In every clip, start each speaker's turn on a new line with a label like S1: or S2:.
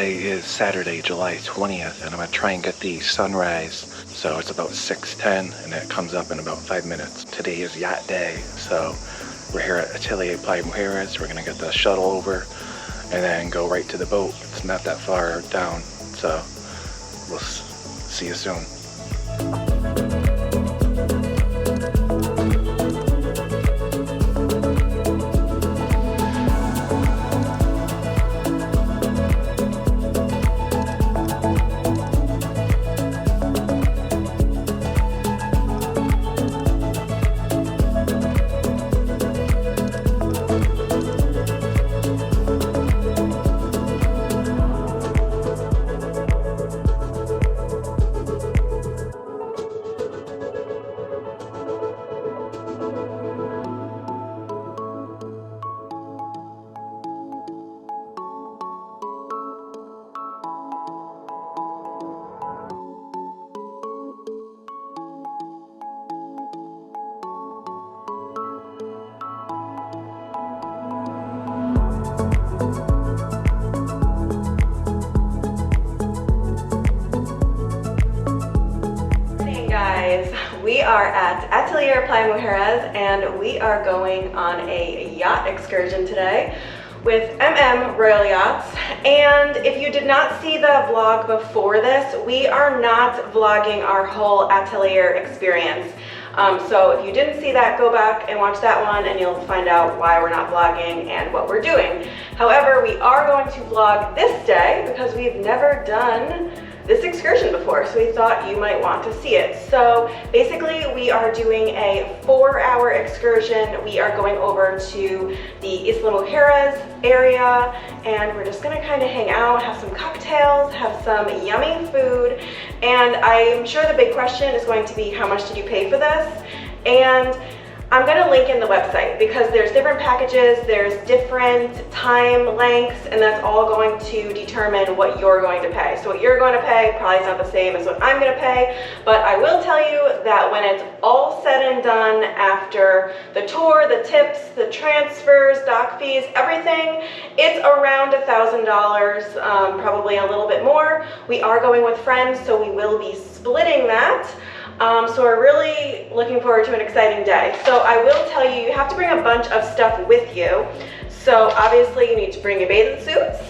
S1: Today is Saturday, July 20th, and I'm gonna try and get the sunrise. So it's about 6:10, and it comes up in about 5 minutes. Today is yacht day, so we're here at Isla Mujeres. We're gonna get the shuttle over and then go right to the boat. It's not that far down, so we'll see you soon.
S2: We are at Isla Mujeres and we are going on a yacht excursion today with MM Royale Yachts. And if you did not see the vlog before this, we are not vlogging our whole atelier experience. So if you didn't see that, go back and watch that one and you'll find out why we're not vlogging and what we're doing. However, we are going to vlog this day because we've never done this excursion before, so we thought you might want to see it. So basically we are doing a 4-hour excursion. We are going over to the Isla Mujeres area and we're just gonna kind of hang out, have some cocktails, have some yummy food, and I'm sure the big question is going to be how much did you pay for this? And I'm gonna link in the website because there's different packages, there's different time lengths, and that's all going to determine what you're going to pay. So what you're going to pay probably is not the same as what I'm gonna pay, but I will tell you that when it's all said and done after the tour, the tips, the transfers, dock fees, everything, it's around $1,000, probably a little bit more. We are going with friends, so we will be splitting that. So we're really looking forward to an exciting day. So I will tell you, you have to bring a bunch of stuff with you. So obviously you need to bring your bathing suits,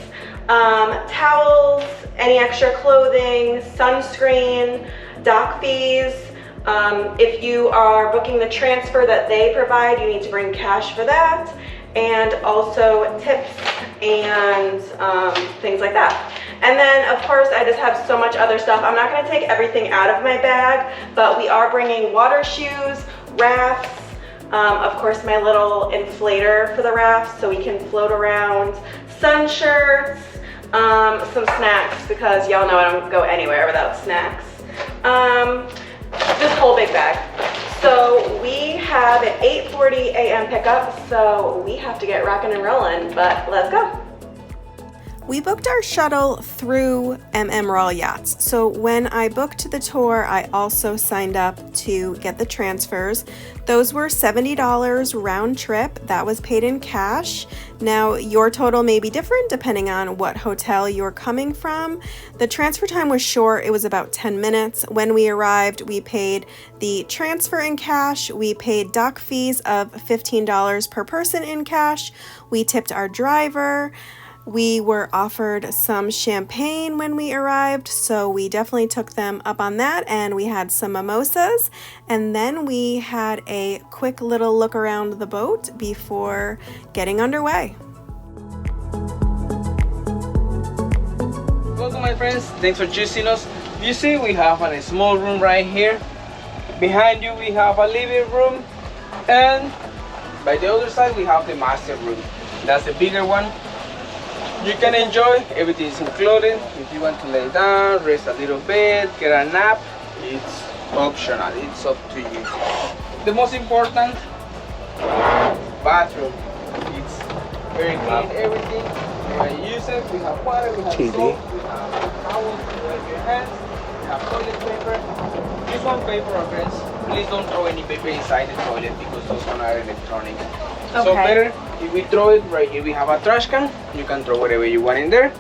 S2: towels, any extra clothing, sunscreen, dock fees. If you are booking the transfer that they provide, you need to bring cash for that, and also tips and things like that. And then of course I just have so much other stuff. I'm not going to take everything out of my bag, but we are bringing water shoes, rafts, of course my little inflator for the raft so we can float around, sun shirts, some snacks because y'all know I don't go anywhere without snacks. This whole big bag. So we have an 8:40 a.m. pickup, so we have to get rocking and rolling, but let's go.
S3: We booked our shuttle through MM Royale Yachts. So when I booked the tour, I also signed up to get the transfers. Those were $70 round trip. That was paid in cash. Now, your total may be different depending on what hotel you're coming from. The transfer time was short. It was about 10 minutes. When we arrived, we paid the transfer in cash. We paid dock fees of $15 per person in cash. We tipped our driver. We were offered some champagne when we arrived, so we definitely took them up on that, and we had some mimosas, and then we had a quick little look around the boat before getting underway.
S4: Welcome my friends, thanks for choosing us. You see we have a small room right here. Behind you we have a living room, and by the other side we have the master room. That's the bigger one. You can enjoy, everything is included. If you want to lay down, rest a little bit, get a nap, it's optional, it's up to you. The most important, bathroom. It's very clean, everything. You can use it, we have water, we have soap, we have towels to wipe your hands, we have toilet paper. Use one paper, friends. Please don't throw any paper inside the toilet because those ones are electronic. Okay. So better if we throw it right here. We have a trash can. You can throw whatever you want in there.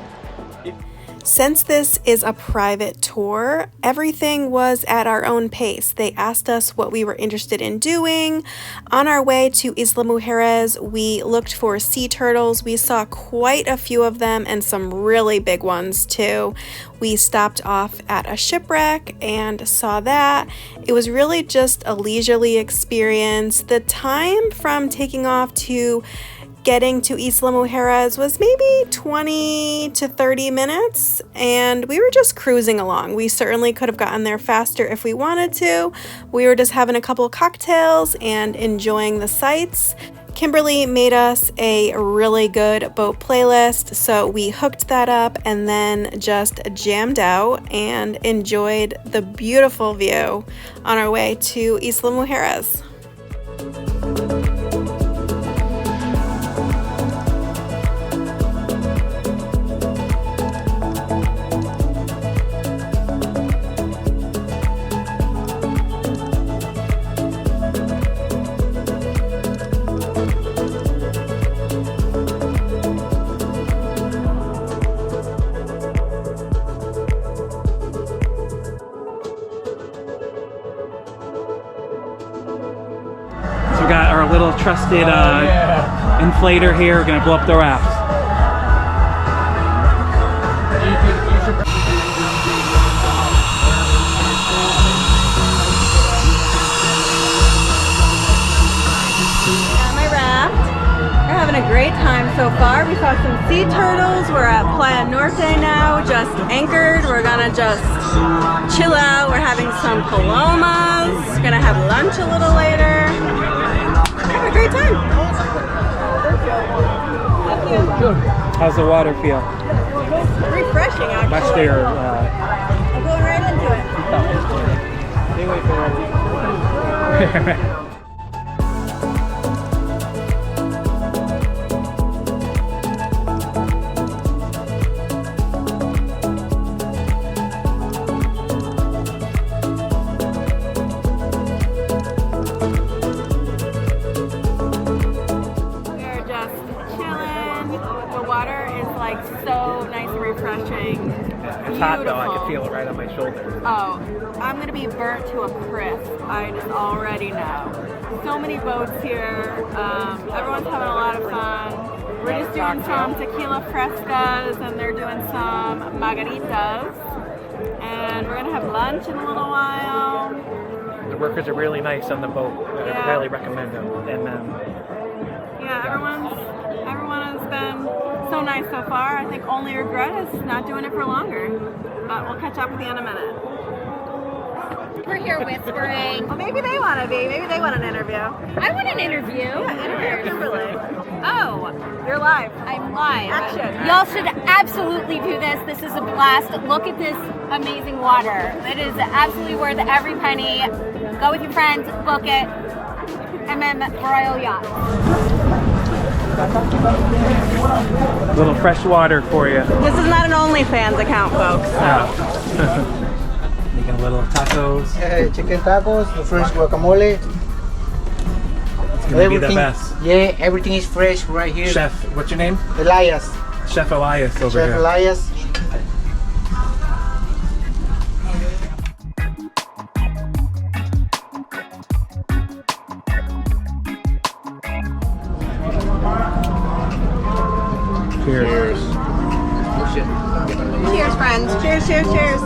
S3: Since this is a private tour, everything was at our own pace. They asked us what we were interested in doing. On our way to Isla Mujeres, we looked for sea turtles. We saw quite a few of them and some really big ones too. We stopped off at a shipwreck and saw that. It was really just a leisurely experience. The time from taking off to getting to Isla Mujeres was maybe 20 to 30 minutes, and we were just cruising along. We certainly could have gotten there faster if we wanted to. We were just having a couple of cocktails and enjoying the sights. Kimberly made us a really good boat playlist, so we hooked that up and then just jammed out and enjoyed the beautiful view on our way to Isla Mujeres.
S5: We got our little trusted inflator here. We're gonna blow up the raft.
S2: Got my raft. We're having a great time so far. We saw some sea turtles. We're at Playa Norte now, just anchored. We're gonna just chill out. We're having some palomas. We're gonna have lunch a little later. Have a great time.
S5: How's the water feel?
S2: Refreshing, actually.
S5: Much clearer.
S2: I'm going right into it. We're just chilling. The water is like so nice and refreshing.
S5: It's hot though. I can feel it right on my shoulder.
S2: Oh, I'm gonna be burnt to a crisp. I just already know. So many boats here. Everyone's having a lot of fun. We're just doing some tequila frescas and they're doing some margaritas. And we're gonna have lunch in a little while.
S5: The workers are really nice on the boat. I highly recommend them. And then
S2: Yeah, everyone has been so nice so far. I think only regret is not doing it for longer. But we'll catch up with you in a minute.
S6: We're here whispering.
S2: Well, maybe they want to be. Maybe they want an interview.
S6: I want an interview.
S2: Yeah, interview Kimberly.
S6: Oh,
S2: You're live.
S6: I'm live.
S2: Action.
S6: Y'all should absolutely do this. This is a blast. Look at this amazing water. It is absolutely worth every penny. Go with your friends. Book it. MM Royale Yachts.
S5: a little fresh water for you.
S2: This is not an OnlyFans account, folks. So.
S5: Making a little tacos.
S7: Chicken tacos, the fresh guacamole.
S5: It's gonna be the best.
S7: Yeah, everything is fresh right here.
S5: Chef, what's your name?
S7: Elias.
S5: Chef Elias over
S7: Chef
S5: here.
S7: Elias.
S5: Cheers.
S2: Cheers, friends. Cheers, cheers, cheers.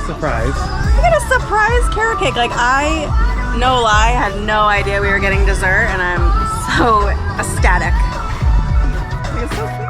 S5: Surprise.
S2: We got a surprise carrot cake. Like, I, no lie, had no idea we were getting dessert, and I'm so ecstatic. It's so cute.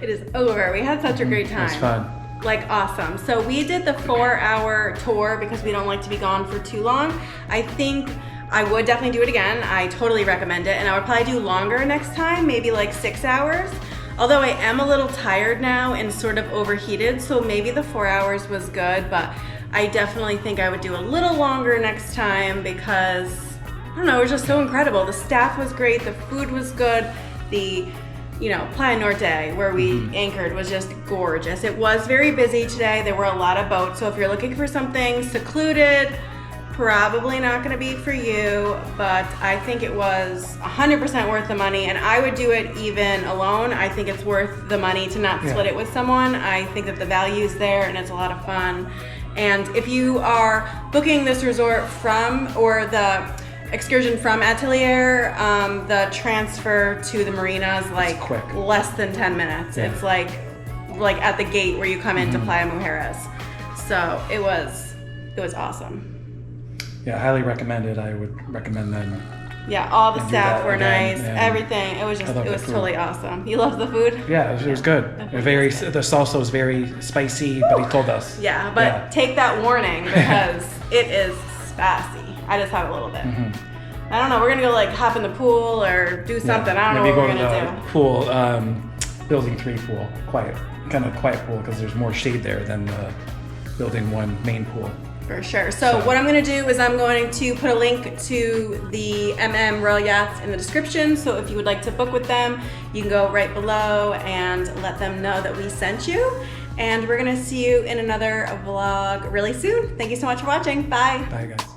S2: It is over. We had such a great time.
S5: It was fun.
S2: Like awesome. So we did the 4-hour tour because we don't like to be gone for too long. I think I would definitely do it again. I totally recommend it. And I would probably do longer next time, maybe like 6 hours. Although I am a little tired now and sort of overheated, so maybe the 4 hours was good, but I definitely think I would do a little longer next time because, I don't know, it was just so incredible. The staff was great, the food was good, the Playa Norte, where we anchored, was just gorgeous. It was very busy today. There were a lot of boats, so if you're looking for something secluded, probably not gonna be for you, but I think it was 100% worth the money, and I would do it even alone. I think it's worth the money to not split it with someone. I think that the value's there and it's a lot of fun. And if you are booking this resort from, or the excursion from Atelier, the transfer to the marina is like less than 10 minutes. Yeah. It's like at the gate where you come into Playa Mujeres. So it was awesome.
S5: Yeah, highly recommended. I would recommend them.
S2: Yeah, all the staff were nice.
S5: And
S2: everything. It was totally awesome. You loved the food?
S5: Yeah, it was good. The salsa was very spicy, but he told us.
S2: Yeah, but take that warning because it is spicy. I just had a little bit. I don't know. We're gonna go like hop in the pool or do something. I don't know what we're gonna do.
S5: Pool, building 3 pool, kind of quiet pool because there's more shade there than the building 1 main pool.
S2: For sure. So what I'm going to do is I'm going to put a link to the MM Royale Yachts in the description. So if you would like to book with them, you can go right below and let them know that we sent you. And we're going to see you in another vlog really soon. Thank you so much for watching. Bye.
S5: Bye, guys.